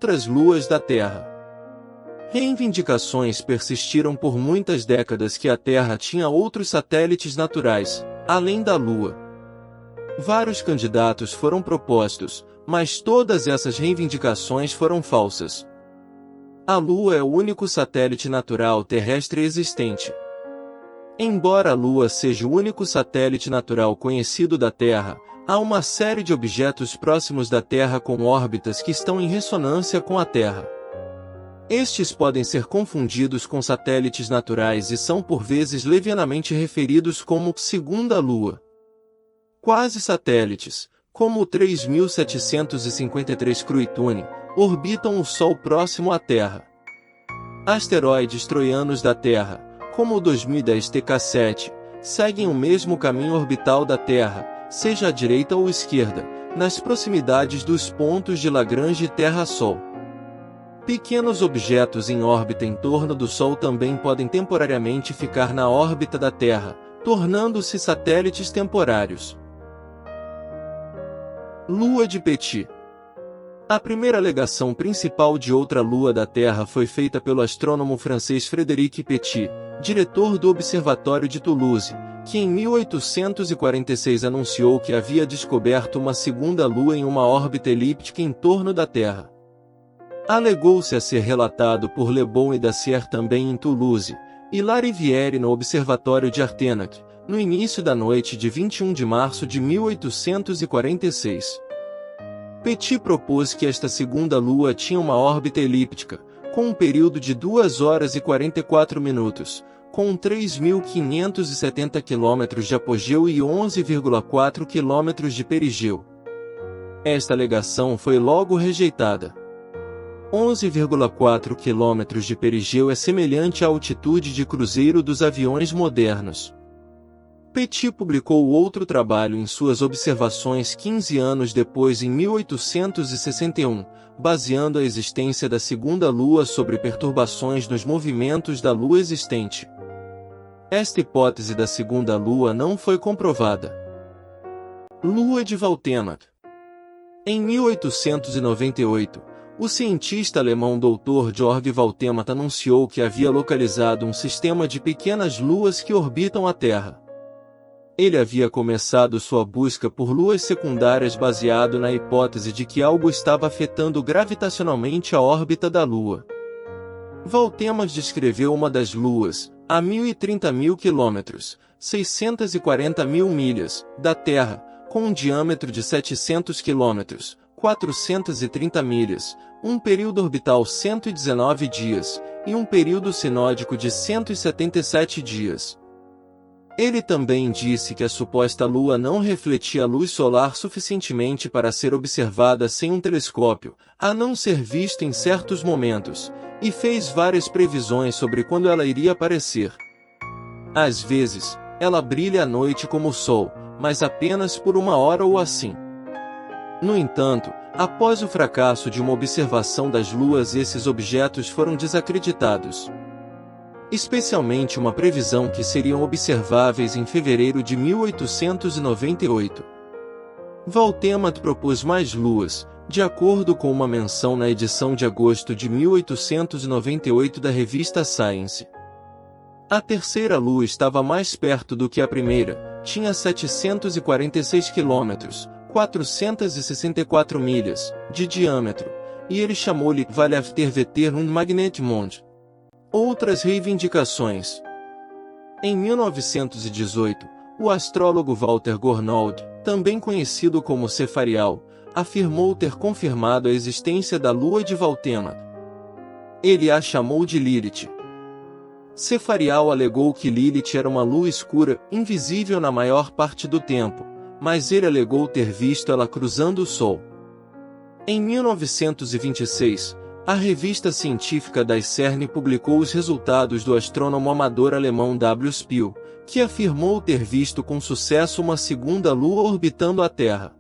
outras luas da Terra. Reivindicações persistiram por muitas décadas que a Terra tinha outros satélites naturais, além da Lua. Vários candidatos foram propostos, mas todas essas reivindicações foram falsas. A Lua é o único satélite natural terrestre existente. Embora a Lua seja o único satélite natural conhecido da Terra, há uma série de objetos próximos da Terra com órbitas que estão em ressonância com a Terra. Estes podem ser confundidos com satélites naturais e são por vezes levianamente referidos como segunda Lua. Quase satélites, como o 3753 Cruitune, orbitam o Sol próximo à Terra. Asteroides troianos da Terra, como o 2010 TK7, seguem o mesmo caminho orbital da Terra, seja à direita ou esquerda, nas proximidades dos pontos de Lagrange e Terra-Sol. Pequenos objetos em órbita em torno do Sol também podem temporariamente ficar na órbita da Terra, tornando-se satélites temporários. Lua de Petit. A primeira alegação principal de outra lua da Terra foi feita pelo astrônomo francês Frédéric Petit, diretor do Observatório de Toulouse, que em 1846 anunciou que havia descoberto uma segunda lua em uma órbita elíptica em torno da Terra. Alegou-se a ser relatado por Le Bon e Dacier também em Toulouse, e Larivière no Observatório de Arthenac, no início da noite de 21 de março de 1846. Petit propôs que esta segunda lua tinha uma órbita elíptica, com um período de 2 horas e 44 minutos, com 3.570 km de apogeu e 11,4 km de perigeu. Esta alegação foi logo rejeitada. 11,4 km de perigeu é semelhante à altitude de cruzeiro dos aviões modernos. Petit publicou outro trabalho em suas observações 15 anos depois, em 1861, baseando a existência da segunda Lua sobre perturbações nos movimentos da Lua existente. Esta hipótese da segunda Lua não foi comprovada. Lua de Valdemar. Em 1898, o cientista alemão Dr. Georg Valdemar anunciou que havia localizado um sistema de pequenas luas que orbitam a Terra. Ele havia começado sua busca por luas secundárias baseado na hipótese de que algo estava afetando gravitacionalmente a órbita da Lua. Valdemar descreveu uma das luas, a 1.030.000 km, 640.000 milhas, da Terra, com um diâmetro de 700 km, 430 milhas, um período orbital 119 dias, e um período sinódico de 177 dias. Ele também disse que a suposta Lua não refletia a luz solar suficientemente para ser observada sem um telescópio, a não ser vista em certos momentos, e fez várias previsões sobre quando ela iria aparecer. Às vezes, ela brilha à noite como o Sol, mas apenas por 1 hora ou assim. No entanto, após o fracasso de uma observação das luas, esses objetos foram desacreditados. Especialmente uma previsão que seriam observáveis em fevereiro de 1898. Valdemar propôs mais luas, de acordo com uma menção na edição de agosto de 1898 da revista Science. A terceira lua estava mais perto do que a primeira, tinha 746 km, 464 milhas, de diâmetro, e ele chamou-lhe Valafter un Magnet Monde. Outras reivindicações. Em 1918, o astrólogo Walter Gornold, também conhecido como Cefarial, afirmou ter confirmado a existência da Lua de Valdemar. Ele a chamou de Lilith. Cefarial alegou que Lilith era uma lua escura, invisível na maior parte do tempo, mas ele alegou ter visto ela cruzando o Sol. Em 1926, a revista científica Das CERN publicou os resultados do astrônomo amador alemão W. Spiel, que afirmou ter visto com sucesso uma segunda lua orbitando a Terra.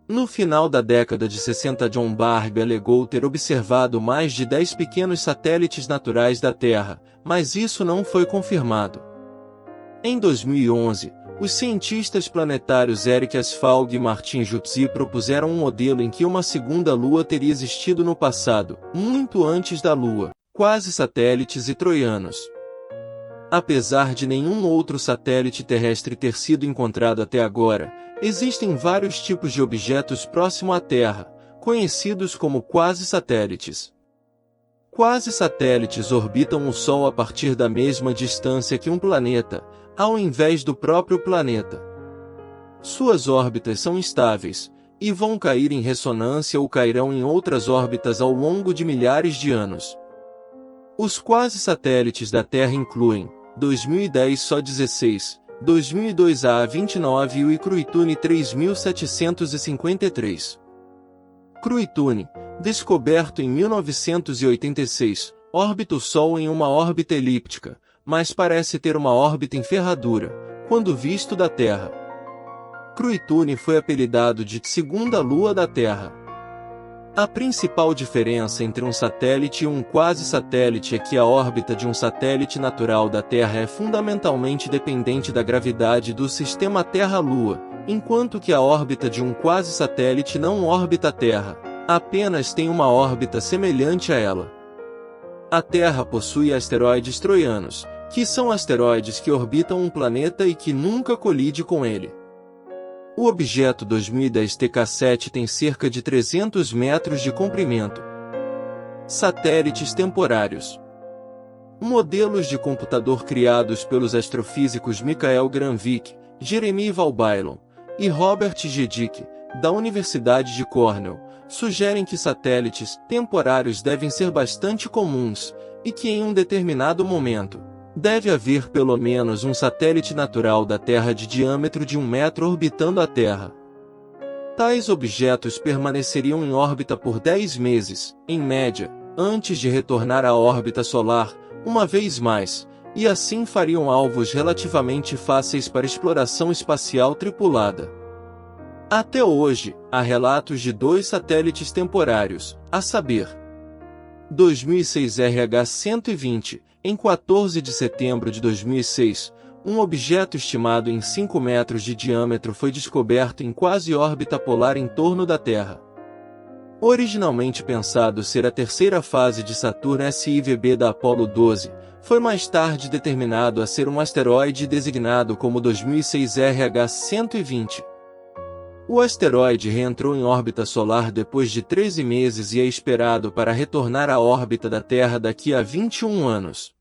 No final da década de 60, John Barbie alegou ter observado mais de 10 pequenos satélites naturais da Terra, mas isso não foi confirmado. Em 2011, Os cientistas planetários Eric Asfalg e Martin Jutzi propuseram um modelo em que uma segunda Lua teria existido no passado, muito antes da Lua, quase satélites e troianos. Apesar de nenhum outro satélite terrestre ter sido encontrado até agora, existem vários tipos de objetos próximo à Terra, conhecidos como quasi-satélites. Quasi-satélites orbitam o Sol a partir da mesma distância que um planeta, ao invés do próprio planeta. Suas órbitas são instáveis, e vão cair em ressonância ou cairão em outras órbitas ao longo de milhares de anos. Os quasi-satélites da Terra incluem, 2010 só 16, 2002 a 29 e o Cruitune 3753. Cruitune, descoberto em 1986, orbita o Sol em uma órbita elíptica, mas parece ter uma órbita em ferradura, quando visto da Terra. Cruitune foi apelidado de segunda lua da Terra. A principal diferença entre um satélite e um quasi-satélite é que a órbita de um satélite natural da Terra é fundamentalmente dependente da gravidade do sistema Terra-Lua, enquanto que a órbita de um quasi-satélite não orbita a Terra, apenas tem uma órbita semelhante a ela. A Terra possui asteroides troianos, que são asteroides que orbitam um planeta e que nunca colide com ele. O objeto 2010 TK7 tem cerca de 300 metros de comprimento. Satélites temporários. Modelos de computador criados pelos astrofísicos Michael Granvik, Jeremy Valbailon e Robert G. Dick, da Universidade de Cornell, sugerem que satélites temporários devem ser bastante comuns, e que em um determinado momento, deve haver pelo menos um satélite natural da Terra de diâmetro de 1 metro orbitando a Terra. Tais objetos permaneceriam em órbita por 10 meses, em média, antes de retornar à órbita solar, uma vez mais, e assim fariam alvos relativamente fáceis para exploração espacial tripulada. Até hoje, há relatos de 2 satélites temporários, a saber, 2006 RH-120, em 14 de setembro de 2006, um objeto estimado em 5 metros de diâmetro foi descoberto em quase órbita polar em torno da Terra. Originalmente pensado ser a terceira fase de Saturno SIVB da Apollo 12, foi mais tarde determinado a ser um asteroide designado como 2006 RH-120. O asteroide reentrou em órbita solar depois de 13 meses e é esperado para retornar à órbita da Terra daqui a 21 anos.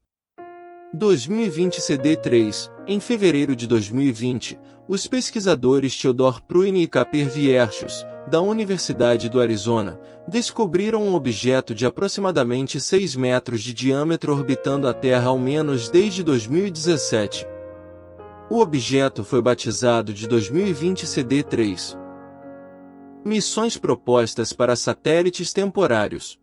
2020 CD3, em fevereiro de 2020, os pesquisadores Theodor Pruin e Kaper Vierchus, da Universidade do Arizona, descobriram um objeto de aproximadamente 6 metros de diâmetro orbitando a Terra ao menos desde 2017. O objeto foi batizado de 2020 CD3. Missões propostas para satélites temporários.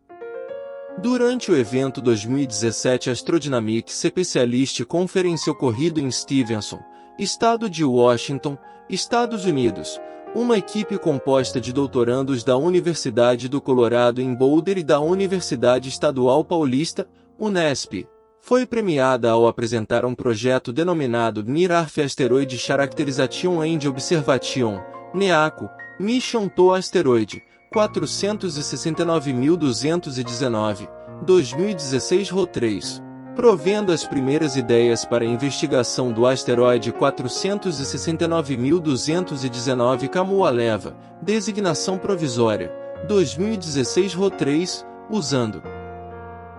Durante o evento 2017 Astrodynamic Specialist Conference ocorrido em Stevenson, estado de Washington, Estados Unidos, uma equipe composta de doutorandos da Universidade do Colorado em Boulder e da Universidade Estadual Paulista, Unesp, foi premiada ao apresentar um projeto denominado Near Earth Asteroid Characterization and Observation, NEACO, Mission to Asteroid, 469.219, 2016 RO3, provendo as primeiras ideias para a investigação do asteroide 469.219 Kamualeva, designação provisória, 2016 RO3, usando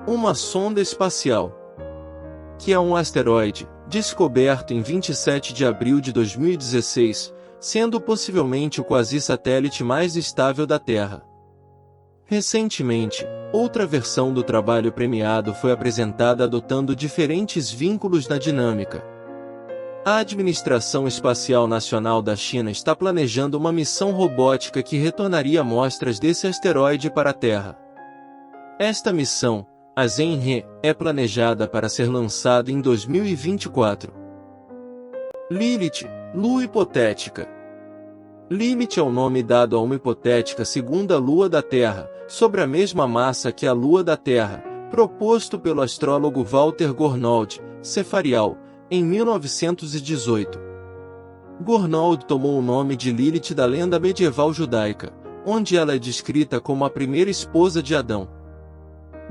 uma sonda espacial, que é um asteroide, descoberto em 27 de abril de 2016, sendo possivelmente o quasi-satélite mais estável da Terra. Recentemente, outra versão do trabalho premiado foi apresentada adotando diferentes vínculos na dinâmica. A Administração Espacial Nacional da China está planejando uma missão robótica que retornaria amostras desse asteroide para a Terra. Esta missão, a Zhenghe, é planejada para ser lançada em 2024. Lilith, lua hipotética. Lilith é o nome dado a uma hipotética segunda lua da Terra, sobre a mesma massa que a lua da Terra, proposto pelo astrólogo Walter Gornold, Cefarial, em 1918. Gurnald tomou o nome de Lilith da lenda medieval judaica, onde ela é descrita como a primeira esposa de Adão.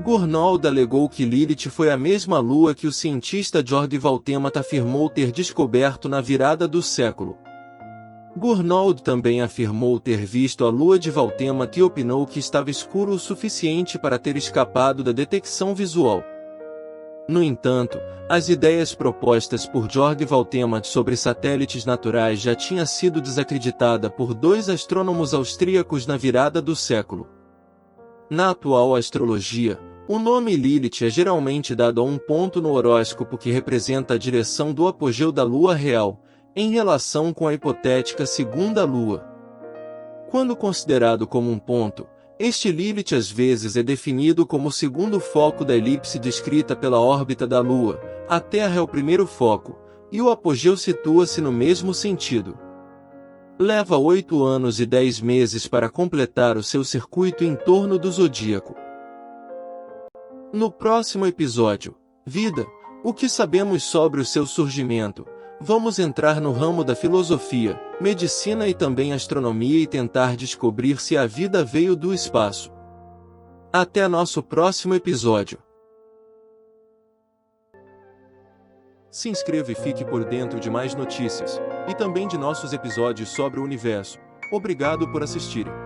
Gurnald alegou que Lilith foi a mesma lua que o cientista Jordi Valtemata afirmou ter descoberto na virada do século. Gurnald também afirmou ter visto a lua de Valtemata e opinou que estava escuro o suficiente para ter escapado da detecção visual. No entanto, as ideias propostas por Jordi Valtemata sobre satélites naturais já tinham sido desacreditadas por dois astrônomos austríacos na virada do século. Na atual astrologia, o nome Lilith é geralmente dado a um ponto no horóscopo que representa a direção do apogeu da lua real, em relação com a hipotética segunda lua. Quando considerado como um ponto, este Lilith às vezes é definido como o segundo foco da elipse descrita pela órbita da Lua. A Terra é o primeiro foco, e o apogeu situa-se no mesmo sentido. Leva 8 anos e 10 meses para completar o seu circuito em torno do zodíaco. No próximo episódio, Vida, o que sabemos sobre o seu surgimento? Vamos entrar no ramo da filosofia, medicina e também astronomia e tentar descobrir se a vida veio do espaço. Até nosso próximo episódio. Se inscreva e fique por dentro de mais notícias, e também de nossos episódios sobre o universo. Obrigado por assistirem.